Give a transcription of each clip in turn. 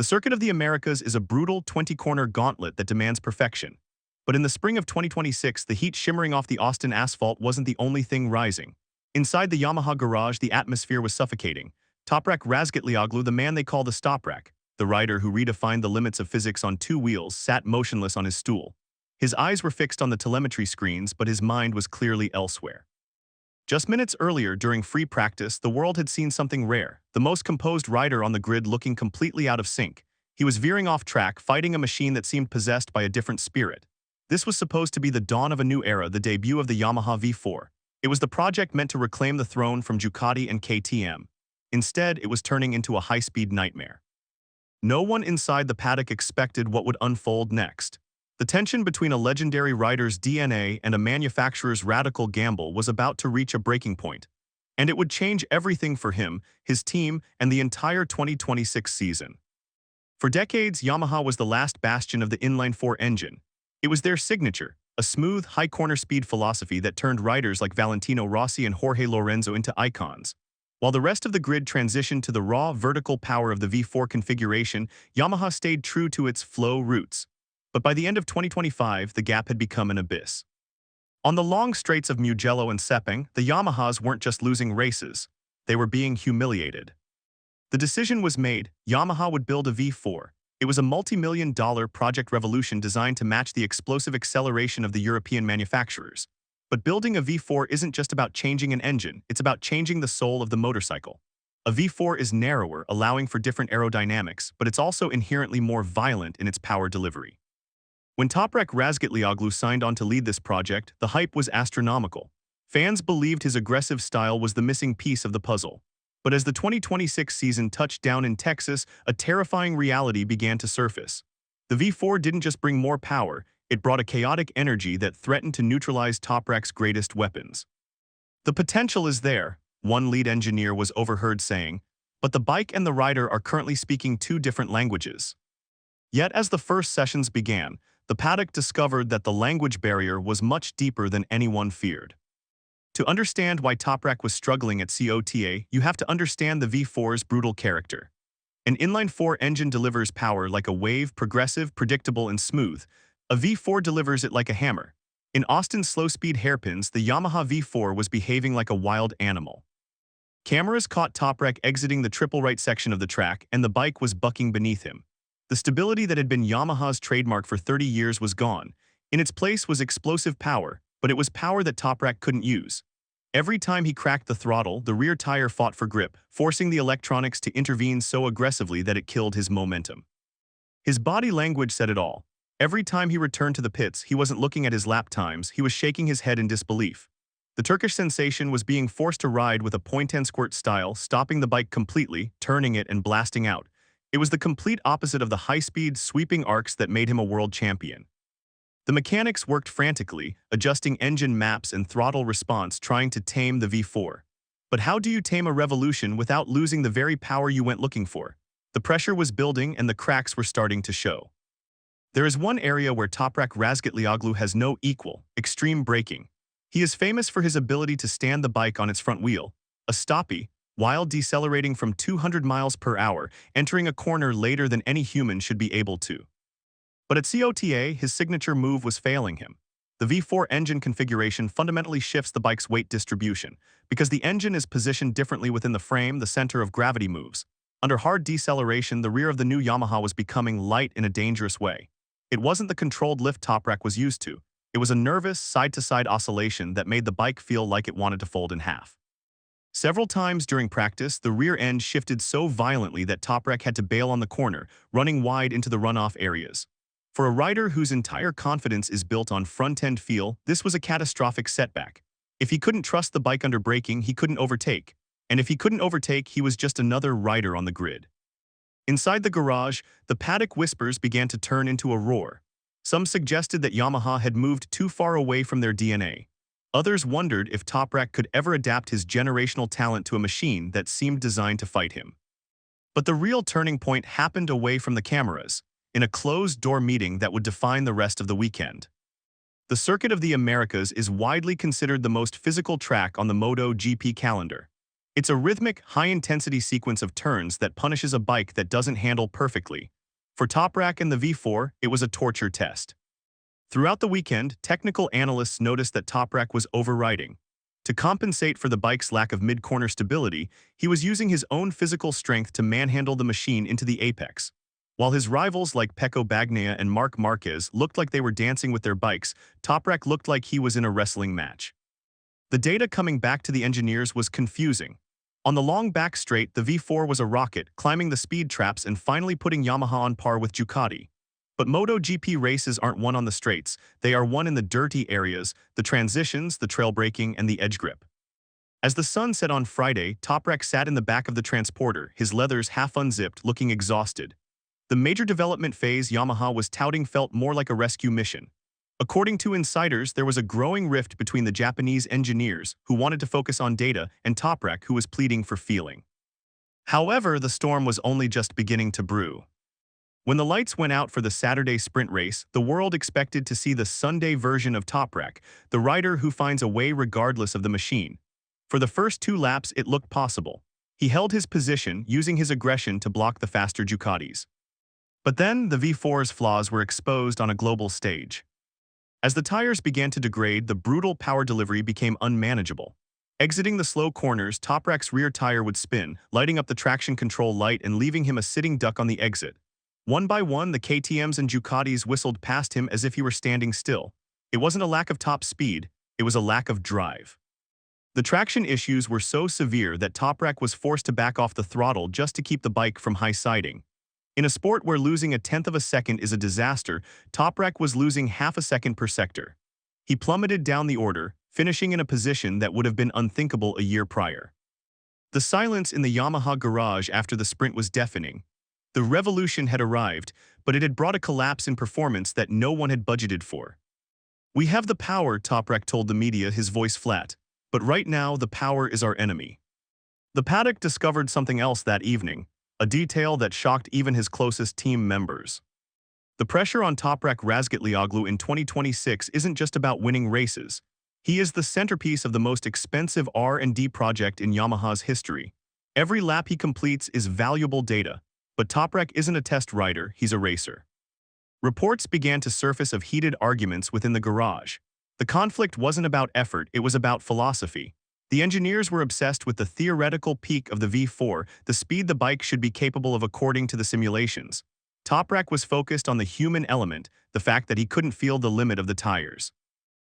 The Circuit of the Americas is a brutal 20-corner gauntlet that demands perfection. But in the spring of 2026, the heat shimmering off the Austin asphalt wasn't the only thing rising. Inside the Yamaha garage, the atmosphere was suffocating. Toprak Razgatlıoğlu, the man they call the Stoprak, the rider who redefined the limits of physics on two wheels, sat motionless on his stool. His eyes were fixed on the telemetry screens, but his mind was clearly elsewhere. Just minutes earlier, during free practice, the world had seen something rare, the most composed rider on the grid looking completely out of sync. He was veering off track, fighting a machine that seemed possessed by a different spirit. This was supposed to be the dawn of a new era, the debut of the Yamaha V4. It was the project meant to reclaim the throne from Ducati and KTM. Instead, it was turning into a high-speed nightmare. No one inside the paddock expected what would unfold next. The tension between a legendary rider's DNA and a manufacturer's radical gamble was about to reach a breaking point, and it would change everything for him, his team, and the entire 2026 season. For decades, Yamaha was the last bastion of the Inline-4 engine. It was their signature, a smooth, high-corner speed philosophy that turned riders like Valentino Rossi and Jorge Lorenzo into icons. While the rest of the grid transitioned to the raw, vertical power of the V4 configuration, Yamaha stayed true to its flow roots. But by the end of 2025, the gap had become an abyss. On the long straights of Mugello and Sepang, the Yamahas weren't just losing races, they were being humiliated. The decision was made: Yamaha would build a V4. It was a multi-million-dollar project revolution designed to match the explosive acceleration of the European manufacturers. But building a V4 isn't just about changing an engine, it's about changing the soul of the motorcycle. A V4 is narrower, allowing for different aerodynamics, but it's also inherently more violent in its power delivery. When Toprak Razgatlıoğlu signed on to lead this project, the hype was astronomical. Fans believed his aggressive style was the missing piece of the puzzle. But as the 2026 season touched down in Texas, a terrifying reality began to surface. The V4 didn't just bring more power, it brought a chaotic energy that threatened to neutralize Toprak's greatest weapons. "The potential is there," one lead engineer was overheard saying, "but the bike and the rider are currently speaking two different languages." Yet as the first sessions began, the paddock discovered that the language barrier was much deeper than anyone feared. To understand why Toprak was struggling at COTA, you have to understand the V4's brutal character. An inline-4 engine delivers power like a wave, progressive, predictable, and smooth. A V4 delivers it like a hammer. In Austin's slow-speed hairpins, the Yamaha V4 was behaving like a wild animal. Cameras caught Toprak exiting the triple right section of the track, and the bike was bucking beneath him. The stability that had been Yamaha's trademark for 30 years was gone. In its place was explosive power, but it was power that Toprak couldn't use. Every time he cracked the throttle, the rear tire fought for grip, forcing the electronics to intervene so aggressively that it killed his momentum. His body language said it all. Every time he returned to the pits, he wasn't looking at his lap times, he was shaking his head in disbelief. The Turkish sensation was being forced to ride with a point-and-squirt style, stopping the bike completely, turning it, and blasting out. It was the complete opposite of the high-speed, sweeping arcs that made him a world champion. The mechanics worked frantically, adjusting engine maps and throttle response, trying to tame the V4. But how do you tame a revolution without losing the very power you went looking for? The pressure was building and the cracks were starting to show. There is one area where Toprak Razgatlıoğlu has no equal: extreme braking. He is famous for his ability to stand the bike on its front wheel, a Stoppie, while decelerating from 200 miles per hour, entering a corner later than any human should be able to. But at COTA, his signature move was failing him. The V4 engine configuration fundamentally shifts the bike's weight distribution. Because the engine is positioned differently within the frame, the center of gravity moves. Under hard deceleration, the rear of the new Yamaha was becoming light in a dangerous way. It wasn't the controlled lift Toprak was used to. It was a nervous, side-to-side oscillation that made the bike feel like it wanted to fold in half. Several times during practice, the rear end shifted so violently that Toprak had to bail on the corner, running wide into the runoff areas. For a rider whose entire confidence is built on front-end feel, this was a catastrophic setback. If he couldn't trust the bike under braking, he couldn't overtake. And if he couldn't overtake, he was just another rider on the grid. Inside the garage, the paddock whispers began to turn into a roar. Some suggested that Yamaha had moved too far away from their DNA. Others wondered if Toprak could ever adapt his generational talent to a machine that seemed designed to fight him. But the real turning point happened away from the cameras, in a closed-door meeting that would define the rest of the weekend. The Circuit of the Americas is widely considered the most physical track on the MotoGP calendar. It's a rhythmic, high-intensity sequence of turns that punishes a bike that doesn't handle perfectly. For Toprak and the V4, it was a torture test. Throughout the weekend, technical analysts noticed that Toprak was overriding. To compensate for the bike's lack of mid-corner stability, he was using his own physical strength to manhandle the machine into the apex. While his rivals like Pecco Bagnaia and Marc Marquez looked like they were dancing with their bikes, Toprak looked like he was in a wrestling match. The data coming back to the engineers was confusing. On the long back straight, the V4 was a rocket, climbing the speed traps and finally putting Yamaha on par with Ducati. But MotoGP races aren't won on the straights, they are won in the dirty areas, the transitions, the trail braking, and the edge grip. As the sun set on Friday, Toprak sat in the back of the transporter, his leathers half unzipped, looking exhausted. The major development phase Yamaha was touting felt more like a rescue mission. According to insiders, there was a growing rift between the Japanese engineers, who wanted to focus on data, and Toprak, who was pleading for feeling. However, the storm was only just beginning to brew. When the lights went out for the Saturday sprint race, the world expected to see the Sunday version of Toprak, the rider who finds a way regardless of the machine. For the first 2 laps, it looked possible. He held his position, using his aggression to block the faster Ducatis. But then, the V4's flaws were exposed on a global stage. As the tires began to degrade, the brutal power delivery became unmanageable. Exiting the slow corners, Toprak's rear tire would spin, lighting up the traction control light and leaving him a sitting duck on the exit. One by one, the KTMs and Ducatis whistled past him as if he were standing still. It wasn't a lack of top speed, it was a lack of drive. The traction issues were so severe that Toprak was forced to back off the throttle just to keep the bike from high-siding. In a sport where losing 1/10 of a second is a disaster, Toprak was losing half a second per sector. He plummeted down the order, finishing in a position that would have been unthinkable a year prior. The silence in the Yamaha garage after the sprint was deafening. The revolution had arrived, but it had brought a collapse in performance that no one had budgeted for. "We have the power," Toprak told the media, his voice flat. "But right now, the power is our enemy." The Paddock discovered something else that evening, a detail that shocked even his closest team members. The pressure on Toprak Razgatlıoğlu in 2026 isn't just about winning races. He is the centerpiece of the most expensive R&D project in Yamaha's history. Every lap he completes is valuable data. But Toprak isn't a test rider, he's a racer. Reports began to surface of heated arguments within the garage. The conflict wasn't about effort, it was about philosophy. The engineers were obsessed with the theoretical peak of the V4, the speed the bike should be capable of according to the simulations. Toprak was focused on the human element, the fact that he couldn't feel the limit of the tires.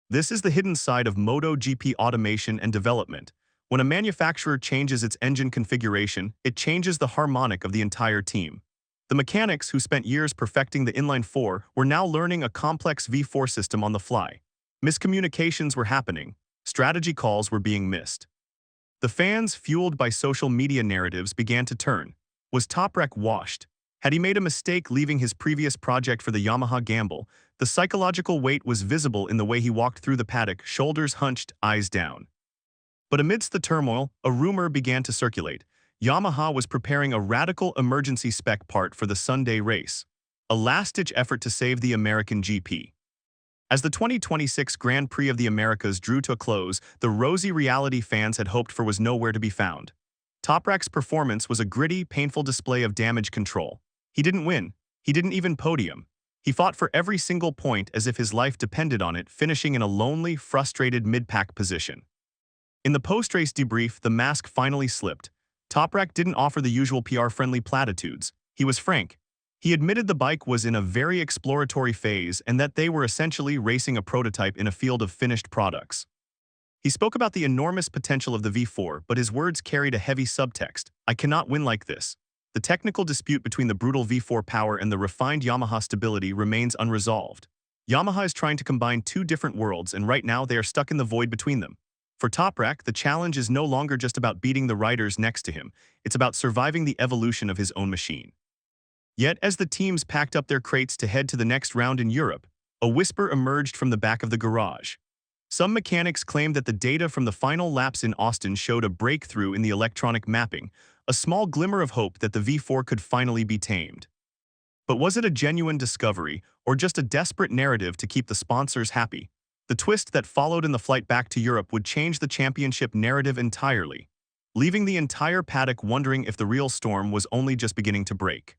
This is the hidden side of MotoGP automation and development. When a manufacturer changes its engine configuration, it changes the harmonic of the entire team. The mechanics who spent years perfecting the Inline-4 were now learning a complex V4 system on the fly. Miscommunications were happening. Strategy calls were being missed. The fans, fueled by social media narratives, began to turn. Was Toprak washed? Had he made a mistake leaving his previous project for the Yamaha gamble? The psychological weight was visible in the way he walked through the paddock, shoulders hunched, eyes down. But amidst the turmoil, a rumor began to circulate. Yamaha was preparing a radical emergency spec part for the Sunday race, a last-ditch effort to save the American GP. As the 2026 Grand Prix of the Americas drew to a close, the rosy reality fans had hoped for was nowhere to be found. Toprak's performance was a gritty, painful display of damage control. He didn't win. He didn't even podium. He fought for every single point as if his life depended on it, finishing in a lonely, frustrated mid-pack position. In the post-race debrief, the mask finally slipped. Toprak didn't offer the usual PR-friendly platitudes. He was frank. He admitted the bike was in a very exploratory phase and that they were essentially racing a prototype in a field of finished products. He spoke about the enormous potential of the V4, but his words carried a heavy subtext. "I cannot win like this." The technical dispute between the brutal V4 power and the refined Yamaha stability remains unresolved. Yamaha is trying to combine 2 different worlds, and right now they are stuck in the void between them. For Toprak, the challenge is no longer just about beating the riders next to him, it's about surviving the evolution of his own machine. Yet, as the teams packed up their crates to head to the next round in Europe, a whisper emerged from the back of the garage. Some mechanics claimed that the data from the final laps in Austin showed a breakthrough in the electronic mapping, a small glimmer of hope that the V4 could finally be tamed. But was it a genuine discovery, or just a desperate narrative to keep the sponsors happy? The twist that followed in the flight back to Europe would change the championship narrative entirely. leaving the entire paddock wondering if the real storm was only just beginning to break.